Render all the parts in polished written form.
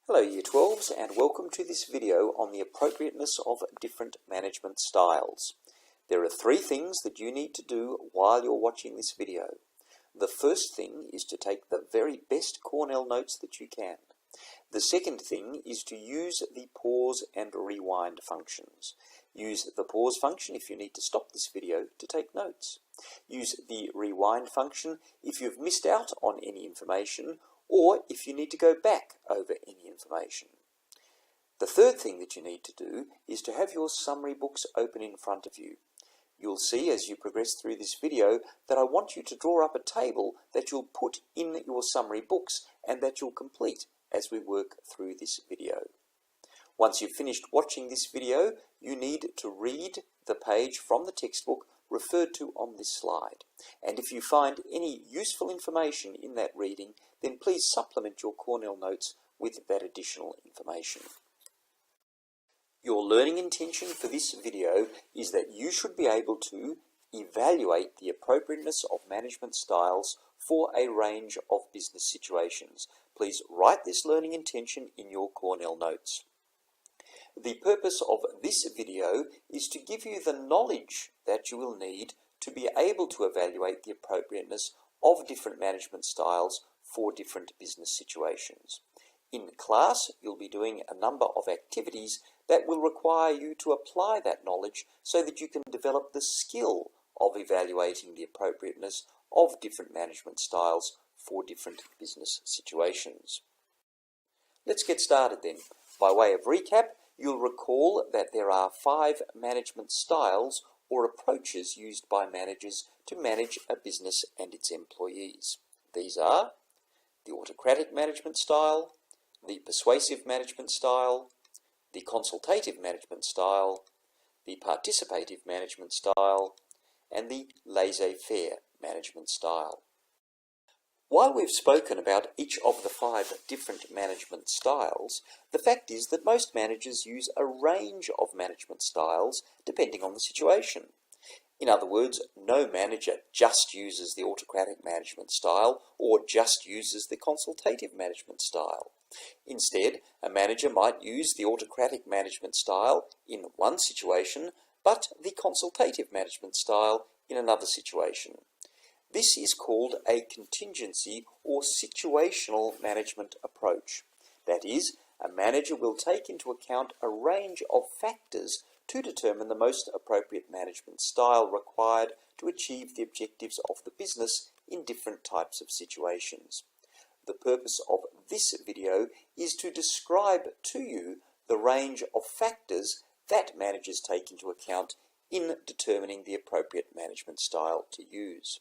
Hello Year 12s and welcome to this video on the appropriateness of different management styles. There are three things that you need to do while you're watching this video. The first thing is to take the very best Cornell notes that you can. The second thing is to use the pause and rewind functions. Use the pause function if you need to stop this video to take notes. Use the rewind function if you've missed out on any information or if you need to go back over any information. The third thing that you need to do is to have your summary books open in front of you. You'll see as you progress through this video that I want you to draw up a table that you'll put in your summary books and that you'll complete as we work through this video. Once you've finished watching this video, you need to read the page from the textbook referred to on this slide. And if you find any useful information in that reading, then please supplement your Cornell notes with that additional information. Your learning intention for this video is that you should be able to evaluate the appropriateness of management styles for a range of business situations. Please write this learning intention in your Cornell notes. The purpose of this video is to give you the knowledge that you will need to be able to evaluate the appropriateness of different management styles for different business situations. In class, you'll be doing a number of activities that will require you to apply that knowledge so that you can develop the skill of evaluating the appropriateness of different management styles for different business situations. Let's get started then. By way of recap, you'll recall that there are 5 management styles or approaches used by managers to manage a business and its employees. These are the autocratic management style, the persuasive management style, the consultative management style, the participative management style, and the laissez-faire management style. While we've spoken about each of the 5 different management styles, the fact is that most managers use a range of management styles depending on the situation. In other words, no manager just uses the autocratic management style or just uses the consultative management style. Instead, a manager might use the autocratic management style in one situation, but the consultative management style in another situation. This is called a contingency or situational management approach. That is, a manager will take into account a range of factors to determine the most appropriate management style required to achieve the objectives of the business in different types of situations. The purpose of this video is to describe to you the range of factors that managers take into account in determining the appropriate management style to use.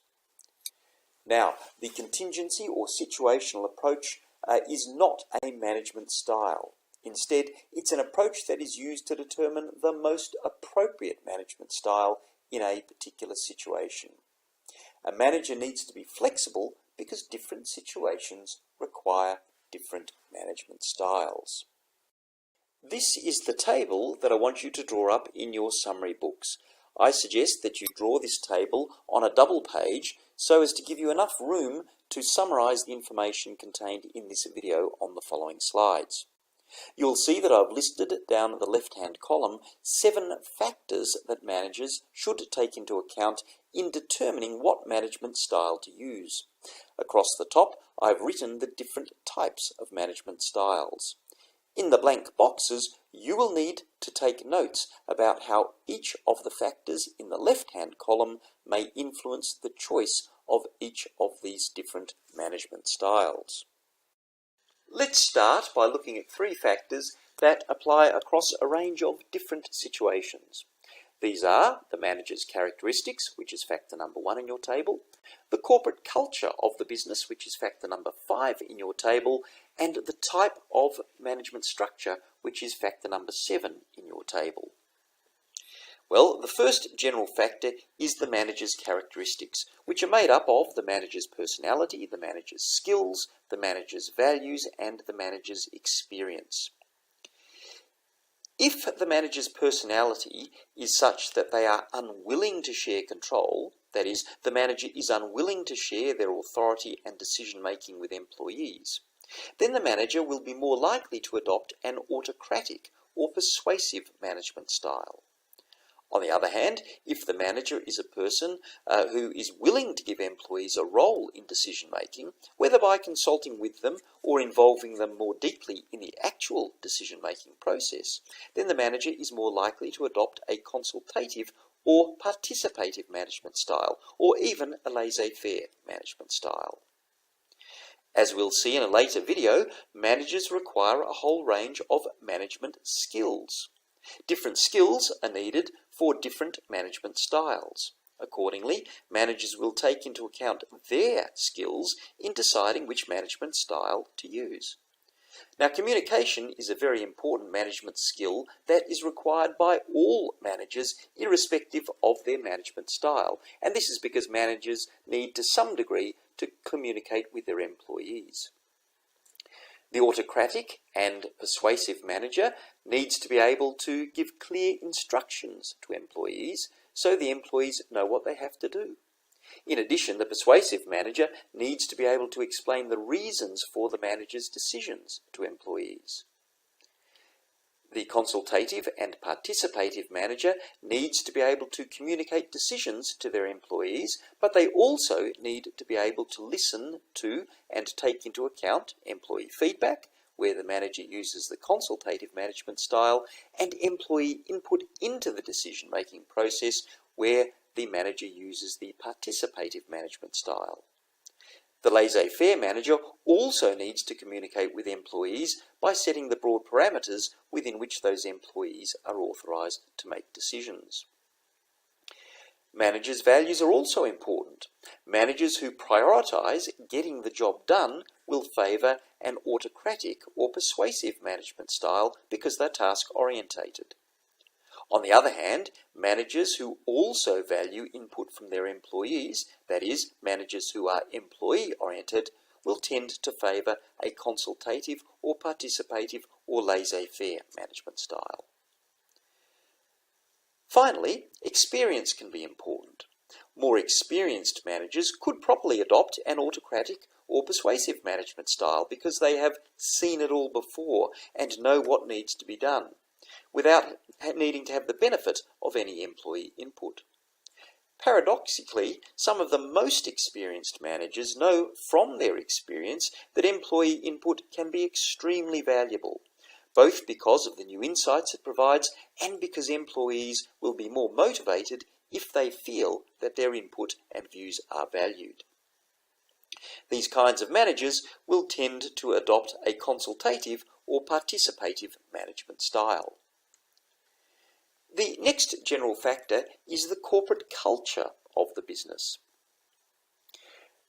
Now, the contingency or situational approach is not a management style. Instead, it's an approach that is used to determine the most appropriate management style in a particular situation. A manager needs to be flexible because different situations require different management styles. This is the table that I want you to draw up in your summary books. I suggest that you draw this table on a double page so as to give you enough room to summarize the information contained in this video on the following slides. You'll see that I've listed down the left-hand column 7 factors that managers should take into account in determining what management style to use. Across the top, I've written the different types of management styles. In the blank boxes, you will need to take notes about how each of the factors in the left-hand column may influence the choice of each of these different management styles. Let's start by looking at 3 factors that apply across a range of different situations. These are the manager's characteristics, which is factor number 1 in your table, the corporate culture of the business, which is factor number 5 in your table, and the type of management structure, which is factor number 7 in your table. Well, the first general factor is the manager's characteristics, which are made up of the manager's personality, the manager's skills, the manager's values, and the manager's experience. If the manager's personality is such that they are unwilling to share control, that is, the manager is unwilling to share their authority and decision-making with employees, then the manager will be more likely to adopt an autocratic or persuasive management style. On the other hand, if the manager is a person who is willing to give employees a role in decision-making, whether by consulting with them or involving them more deeply in the actual decision-making process, then the manager is more likely to adopt a consultative or participative management style, or even a laissez-faire management style. As we'll see in a later video, managers require a whole range of management skills. Different skills are needed for different management styles. Accordingly, managers will take into account their skills in deciding which management style to use. Now, communication is a very important management skill that is required by all managers, irrespective of their management style, and this is because managers need to some degree to communicate with their employees. The autocratic and persuasive manager needs to be able to give clear instructions to employees so the employees know what they have to do. In addition, the persuasive manager needs to be able to explain the reasons for the manager's decisions to employees. The consultative and participative manager needs to be able to communicate decisions to their employees, but they also need to be able to listen to and take into account employee feedback, where the manager uses the consultative management style, and employee input into the decision-making process, where the manager uses the participative management style. The laissez-faire manager also needs to communicate with employees by setting the broad parameters within which those employees are authorised to make decisions. Managers' values are also important. Managers who prioritise getting the job done will favour an autocratic or persuasive management style because they're task-orientated. On the other hand, managers who also value input from their employees, that is, managers who are employee-oriented, will tend to favour a consultative or participative or laissez-faire management style. Finally, experience can be important. More experienced managers could properly adopt an autocratic or persuasive management style because they have seen it all before and know what needs to be done, without needing to have the benefit of any employee input. Paradoxically, some of the most experienced managers know from their experience that employee input can be extremely valuable, both because of the new insights it provides and because employees will be more motivated if they feel that their input and views are valued. These kinds of managers will tend to adopt a consultative or participative management style. The next general factor is the corporate culture of the business.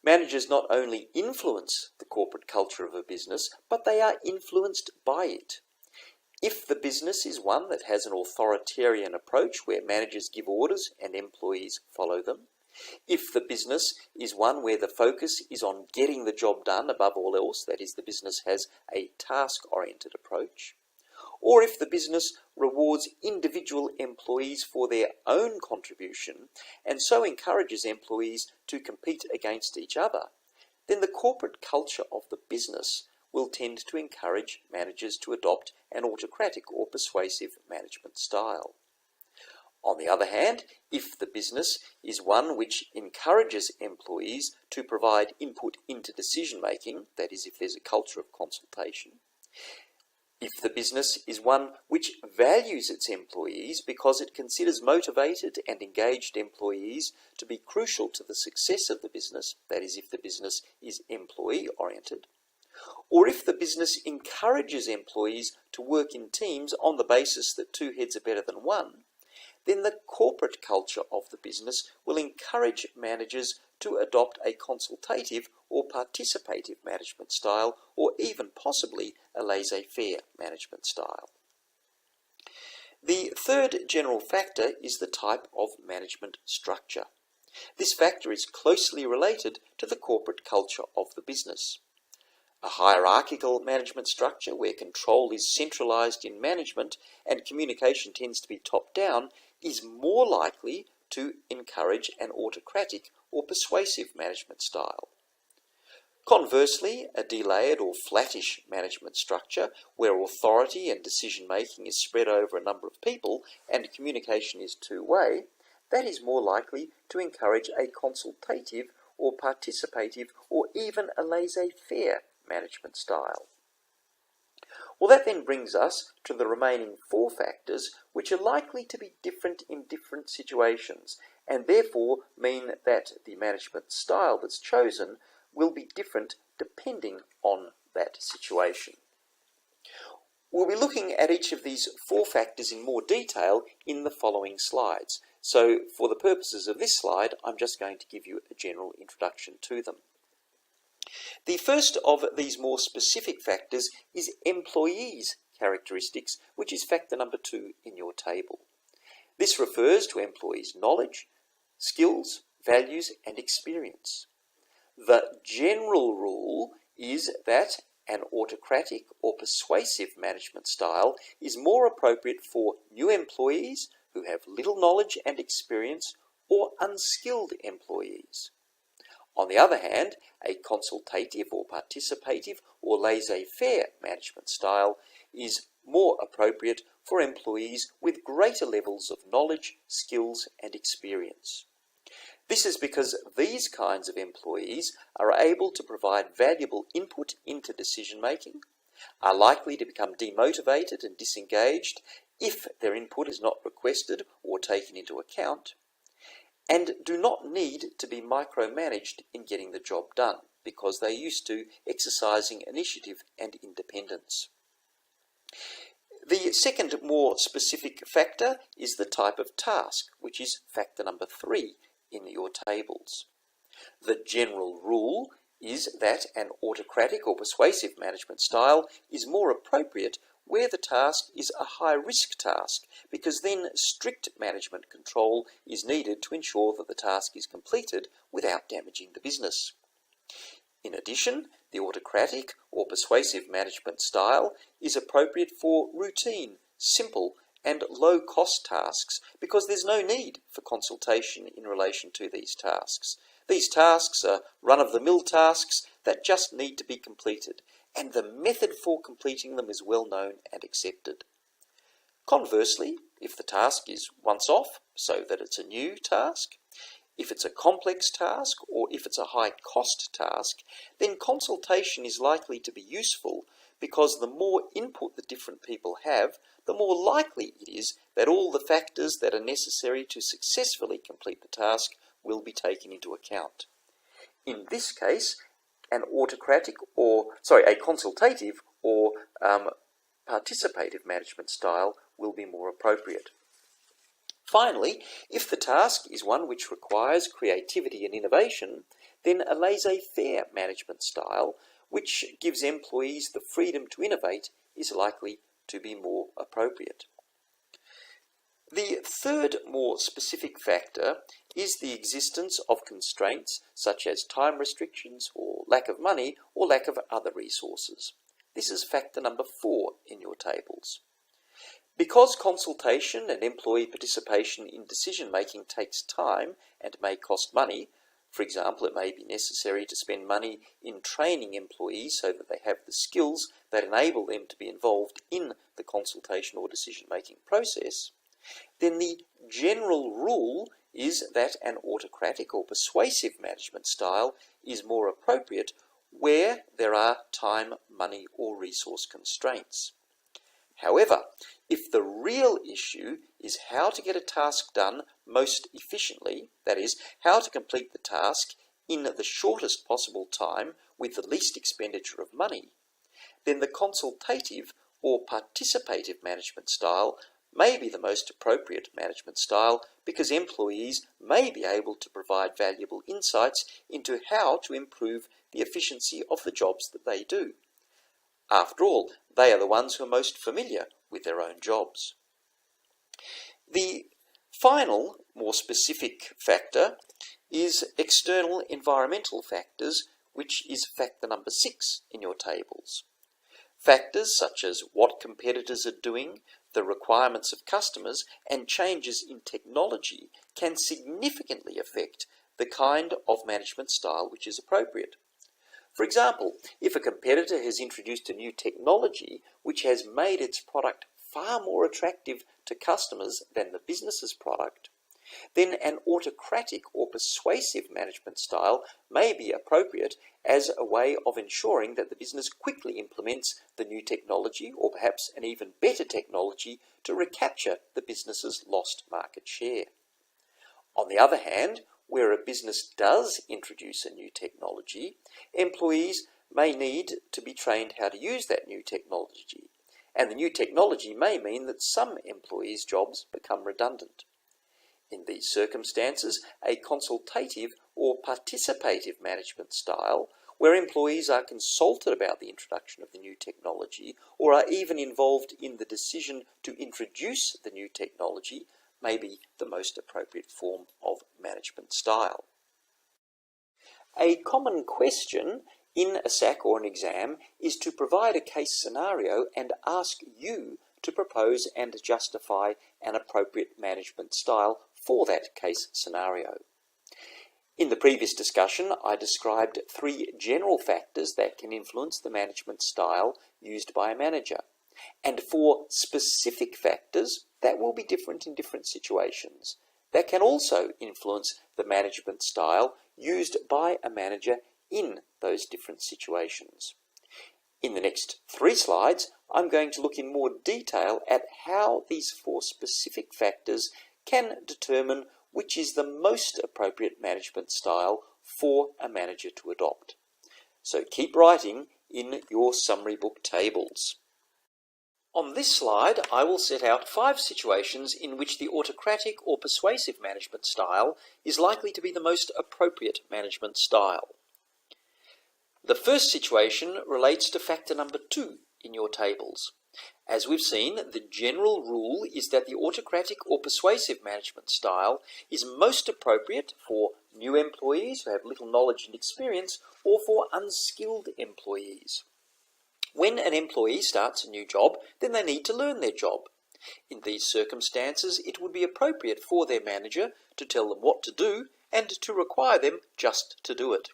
Managers not only influence the corporate culture of a business, but they are influenced by it. If the business is one that has an authoritarian approach where managers give orders and employees follow them, if the business is one where the focus is on getting the job done above all else, that is, the business has a task-oriented approach, or if the business rewards individual employees for their own contribution and so encourages employees to compete against each other, then the corporate culture of the business will tend to encourage managers to adopt an autocratic or persuasive management style. On the other hand, if the business is one which encourages employees to provide input into decision-making, that is, if there's a culture of consultation, if the business is one which values its employees because it considers motivated and engaged employees to be crucial to the success of the business, that is, if the business is employee-oriented, or if the business encourages employees to work in teams on the basis that two heads are better than one, then the corporate culture of the business will encourage managers to adopt a consultative or participative management style, or even possibly a laissez-faire management style. The third general factor is the type of management structure. This factor is closely related to the corporate culture of the business. A hierarchical management structure where control is centralized in management and communication tends to be top-down is more likely to encourage an autocratic or persuasive management style. Conversely, a delayed or flattish management structure where authority and decision-making is spread over a number of people and communication is two-way, that is more likely to encourage a consultative or participative or even a laissez-faire management style. Well, that then brings us to the remaining 4 factors which are likely to be different in different situations and therefore mean that the management style that's chosen will be different depending on that situation. We'll be looking at each of these 4 factors in more detail in the following slides. So for the purposes of this slide, I'm just going to give you a general introduction to them. The first of these more specific factors is employees' characteristics, which is factor number 2 in your table. This refers to employees' knowledge, skills, values, and experience. The general rule is that an autocratic or persuasive management style is more appropriate for new employees who have little knowledge and experience or unskilled employees. On the other hand, a consultative or participative or laissez-faire management style is more appropriate for employees with greater levels of knowledge, skills, and experience. This is because these kinds of employees are able to provide valuable input into decision-making, are likely to become demotivated and disengaged if their input is not requested or taken into account, and do not need to be micromanaged in getting the job done because they're used to exercising initiative and independence. The second more specific factor is the type of task, which is factor number 3 in your tables. The general rule is that an autocratic or persuasive management style is more appropriate where the task is a high-risk task, because then strict management control is needed to ensure that the task is completed without damaging the business. In addition, the autocratic or persuasive management style is appropriate for routine, simple, and low-cost tasks because there's no need for consultation in relation to these tasks. These tasks are run-of-the-mill tasks that just need to be completed, and the method for completing them is well known and accepted. Conversely, if the task is once-off, so that it's a new task, if it's a complex task, or if it's a high-cost task, then consultation is likely to be useful because the more input the different people have, the more likely it is that all the factors that are necessary to successfully complete the task will be taken into account. In this case, a consultative or participative management style will be more appropriate. Finally, if the task is one which requires creativity and innovation, then a laissez-faire management style, which gives employees the freedom to innovate, is likely to be more appropriate. The third more specific factor is the existence of constraints such as time restrictions or lack of money or lack of other resources. This is factor number 4 in your tables. Because consultation and employee participation in decision-making takes time and may cost money, for example, it may be necessary to spend money in training employees so that they have the skills that enable them to be involved in the consultation or decision-making process, then the general rule is that an autocratic or persuasive management style is more appropriate where there are time, money, or resource constraints. However, if the real issue is how to get a task done most efficiently, that is, how to complete the task in the shortest possible time with the least expenditure of money, then the consultative or participative management style may be the most appropriate management style because employees may be able to provide valuable insights into how to improve the efficiency of the jobs that they do. After all, they are the ones who are most familiar with their own jobs. The final, more specific factor is external environmental factors, which is factor number 6 in your tables. Factors such as what competitors are doing, the requirements of customers, and changes in technology can significantly affect the kind of management style which is appropriate. For example, if a competitor has introduced a new technology which has made its product far more attractive to customers than the business's product, then an autocratic or persuasive management style may be appropriate as a way of ensuring that the business quickly implements the new technology, or perhaps an even better technology, to recapture the business's lost market share. On the other hand, where a business does introduce a new technology, employees may need to be trained how to use that new technology, and the new technology may mean that some employees' jobs become redundant. In these circumstances, a consultative or participative management style, where employees are consulted about the introduction of the new technology or are even involved in the decision to introduce the new technology, may be the most appropriate form of management style. A common question in a SAC or an exam is to provide a case scenario and ask you to propose and justify an appropriate management style for that case scenario. In the previous discussion, I described 3 general factors that can influence the management style used by a manager, and 4 specific factors that will be different in different situations that can also influence the management style used by a manager in those different situations. In the next 3 slides, I'm going to look in more detail at how these 4 specific factors can determine which is the most appropriate management style for a manager to adopt. So keep writing in your summary book tables. On this slide, I will set out 5 situations in which the autocratic or persuasive management style is likely to be the most appropriate management style. The first situation relates to factor number 2 in your tables. As we've seen, the general rule is that the autocratic or persuasive management style is most appropriate for new employees who have little knowledge and experience, or for unskilled employees. When an employee starts a new job, then they need to learn their job. In these circumstances, it would be appropriate for their manager to tell them what to do and to require them just to do it.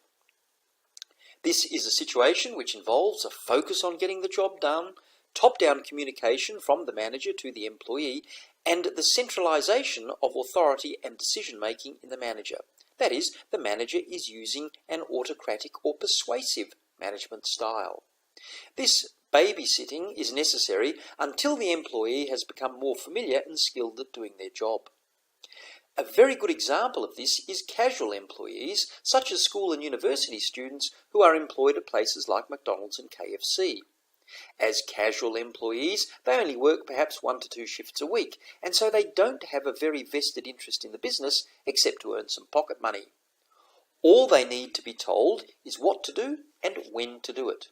This is a situation which involves a focus on getting the job done, top-down communication from the manager to the employee, and the centralization of authority and decision-making in the manager. That is, the manager is using an autocratic or persuasive management style. This babysitting is necessary until the employee has become more familiar and skilled at doing their job. A very good example of this is casual employees, such as school and university students who are employed at places like McDonald's and KFC. As casual employees, they only work perhaps 1 to 2 shifts a week, and so they don't have a very vested interest in the business except to earn some pocket money. All they need to be told is what to do and when to do it.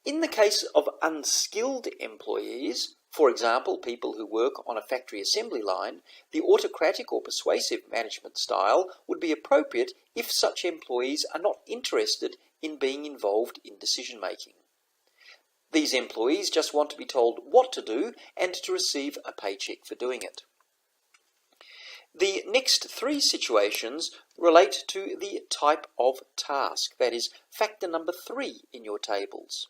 In the case of unskilled employees, for example, people who work on a factory assembly line, the autocratic or persuasive management style would be appropriate if such employees are not interested in being involved in decision-making. These employees just want to be told what to do and to receive a paycheck for doing it. The next 3 situations relate to the type of task, that is, factor number 3 in your tables.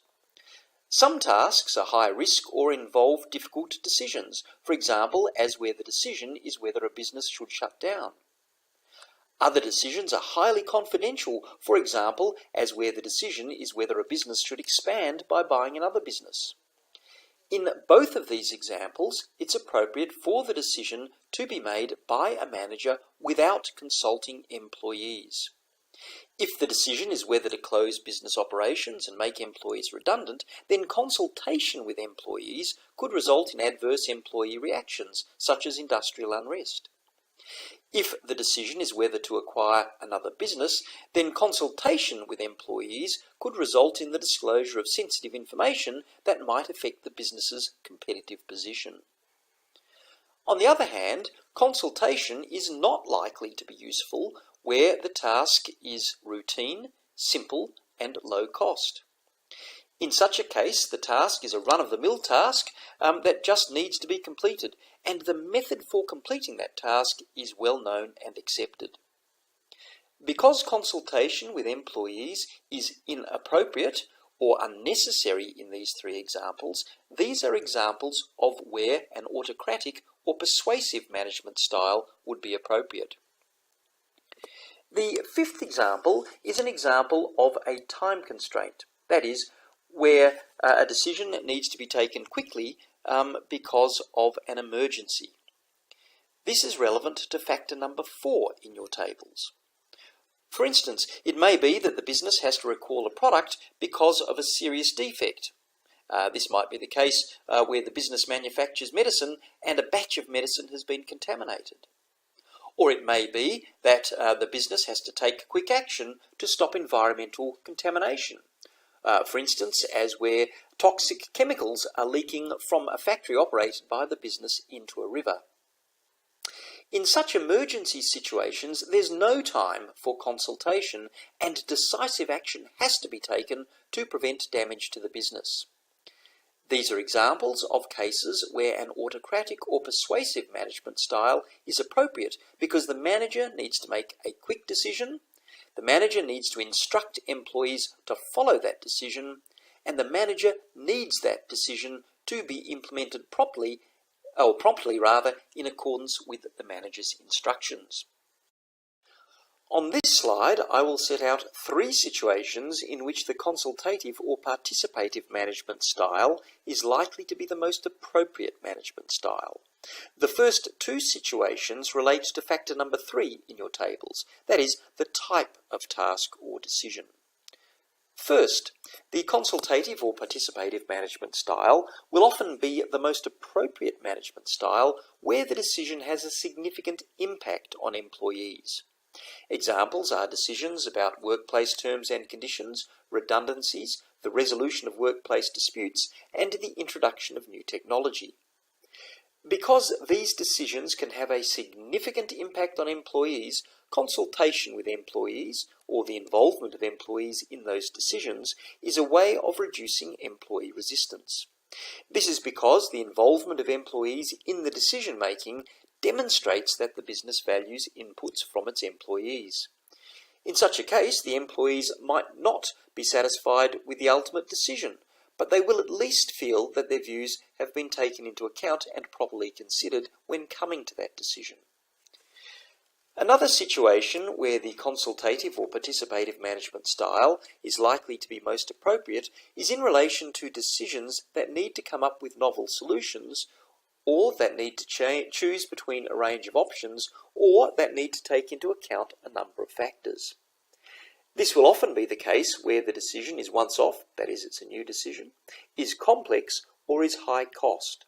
Some tasks are high risk or involve difficult decisions, for example, as where the decision is whether a business should shut down. Other decisions are highly confidential, for example, as where the decision is whether a business should expand by buying another business. In both of these examples, it's appropriate for the decision to be made by a manager without consulting employees. If the decision is whether to close business operations and make employees redundant, then consultation with employees could result in adverse employee reactions, such as industrial unrest. If the decision is whether to acquire another business, then consultation with employees could result in the disclosure of sensitive information that might affect the business's competitive position. On the other hand, consultation is not likely to be useful where the task is routine, simple, and low cost. In such a case, the task is a run-of-the-mill task that just needs to be completed, and the method for completing that task is well known and accepted. Because consultation with employees is inappropriate or unnecessary in these three examples, these are examples of where an autocratic or persuasive management style would be appropriate. The fifth example is an example of a time constraint. That is, where a decision needs to be taken quickly because of an emergency. This is relevant to factor number 4 in your tables. For instance, it may be that the business has to recall a product because of a serious defect. This might be the case where the business manufactures medicine and a batch of medicine has been contaminated. Or it may be that the business has to take quick action to stop environmental contamination. For instance, as where toxic chemicals are leaking from a factory operated by the business into a river. In such emergency situations, there's no time for consultation and decisive action has to be taken to prevent damage to the business. These are examples of cases where an autocratic or persuasive management style is appropriate because the manager needs to make a quick decision, the manager needs to instruct employees to follow that decision, and the manager needs that decision to be implemented promptly in accordance with the manager's instructions. On this slide, I will set out 3 situations in which the consultative or participative management style is likely to be the most appropriate management style. The first 2 situations relate to factor number 3 in your tables, that is, the type of task or decision. First, the consultative or participative management style will often be the most appropriate management style where the decision has a significant impact on employees. Examples are decisions about workplace terms and conditions, redundancies, the resolution of workplace disputes, and the introduction of new technology. Because these decisions can have a significant impact on employees, consultation with employees, or the involvement of employees in those decisions, is a way of reducing employee resistance. This is because the involvement of employees in the decision-making demonstrates that the business values inputs from its employees. In such a case, the employees might not be satisfied with the ultimate decision, but they will at least feel that their views have been taken into account and properly considered when coming to that decision. Another situation where the consultative or participative management style is likely to be most appropriate is in relation to decisions that need to come up with novel solutions, or that need to choose between a range of options, or that need to take into account a number of factors. This will often be the case where the decision is once off, that is, it's a new decision, is complex, or is high cost.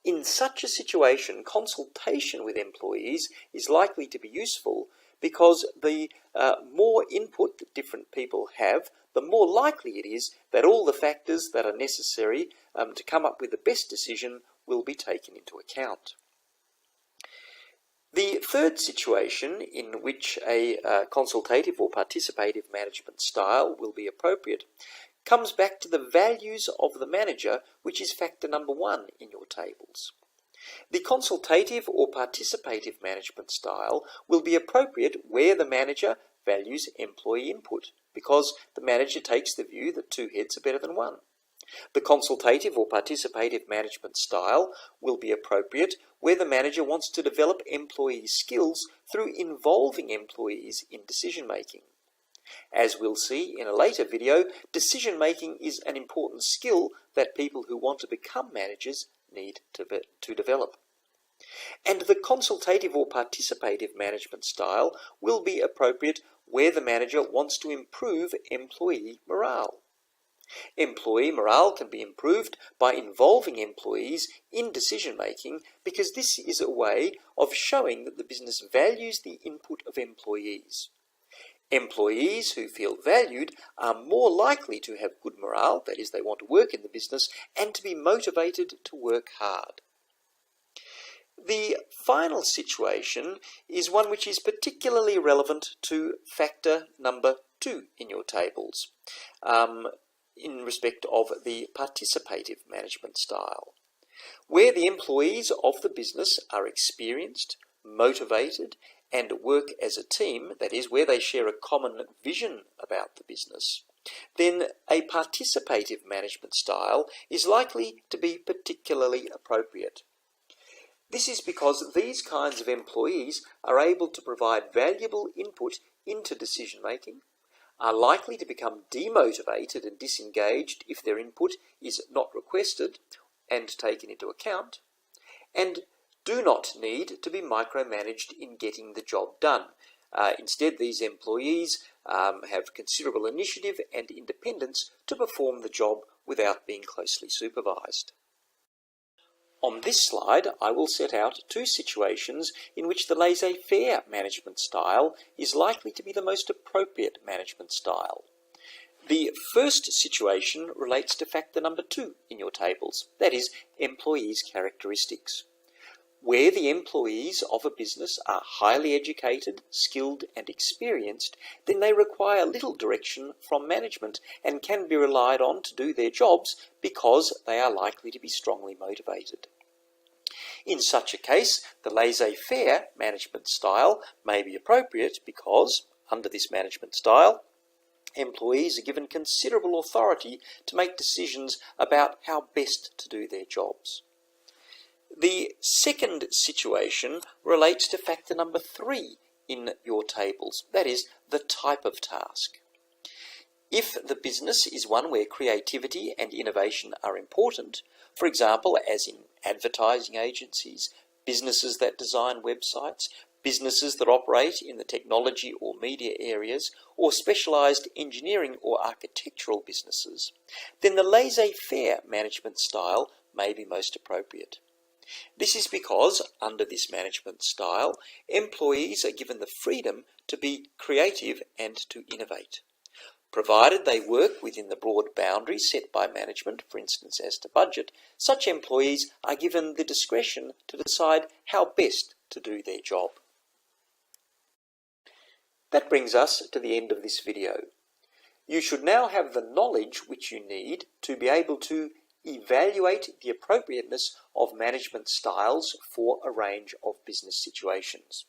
In such a situation, consultation with employees is likely to be useful because the more input that different people have, the more likely it is that all the factors that are necessary to come up with the best decision will be taken into account. The third situation in which a consultative or participative management style will be appropriate comes back to the values of the manager, which is factor number 1 in your tables. The consultative or participative management style will be appropriate where the manager values employee input, because the manager takes the view that 2 heads are better than 1. The consultative or participative management style will be appropriate where the manager wants to develop employee skills through involving employees in decision-making. As we'll see in a later video, decision-making is an important skill that people who want to become managers need to develop. And the consultative or participative management style will be appropriate where the manager wants to improve employee morale. Employee morale can be improved by involving employees in decision-making because this is a way of showing that the business values the input of employees. Employees who feel valued are more likely to have good morale, that is, they want to work in the business, and to be motivated to work hard. The final situation is one which is particularly relevant to factor number 2 in your tables, in respect of the participative management style, where the employees of the business are experienced, motivated, and work as a team, that is, where they share a common vision about the business, then a participative management style is likely to be particularly appropriate. This is because these kinds of employees are able to provide valuable input into decision making, are likely to become demotivated and disengaged if their input is not requested and taken into account, and do not need to be micromanaged in getting the job done. Instead, these employees have considerable initiative and independence to perform the job without being closely supervised. On this slide, I will set out two situations in which the laissez-faire management style is likely to be the most appropriate management style. The first situation relates to factor number 2 in your tables, that is, employees' characteristics. Where the employees of a business are highly educated, skilled, and experienced, then they require little direction from management and can be relied on to do their jobs because they are likely to be strongly motivated. In such a case, the laissez-faire management style may be appropriate because, under this management style, employees are given considerable authority to make decisions about how best to do their jobs. The second situation relates to factor number 3 in your tables, that is, the type of task. If the business is one where creativity and innovation are important, for example, as in advertising agencies, businesses that design websites, businesses that operate in the technology or media areas, or specialised engineering or architectural businesses, then the laissez-faire management style may be most appropriate. This is because, under this management style, employees are given the freedom to be creative and to innovate. Provided they work within the broad boundaries set by management, for instance as to budget, such employees are given the discretion to decide how best to do their job. That brings us to the end of this video. You should now have the knowledge which you need to be able to evaluate the appropriateness of management styles for a range of business situations.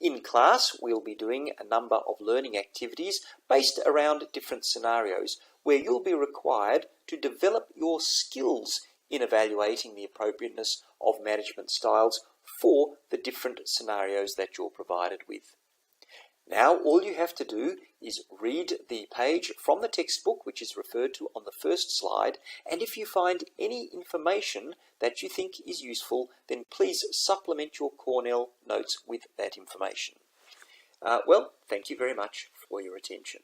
In class, we'll be doing a number of learning activities based around different scenarios where you'll be required to develop your skills in evaluating the appropriateness of management styles for the different scenarios that you're provided with. Now, all you have to do is read the page from the textbook, which is referred to on the first slide, and if you find any information that you think is useful, then please supplement your Cornell notes with that information. Well, thank you very much for your attention.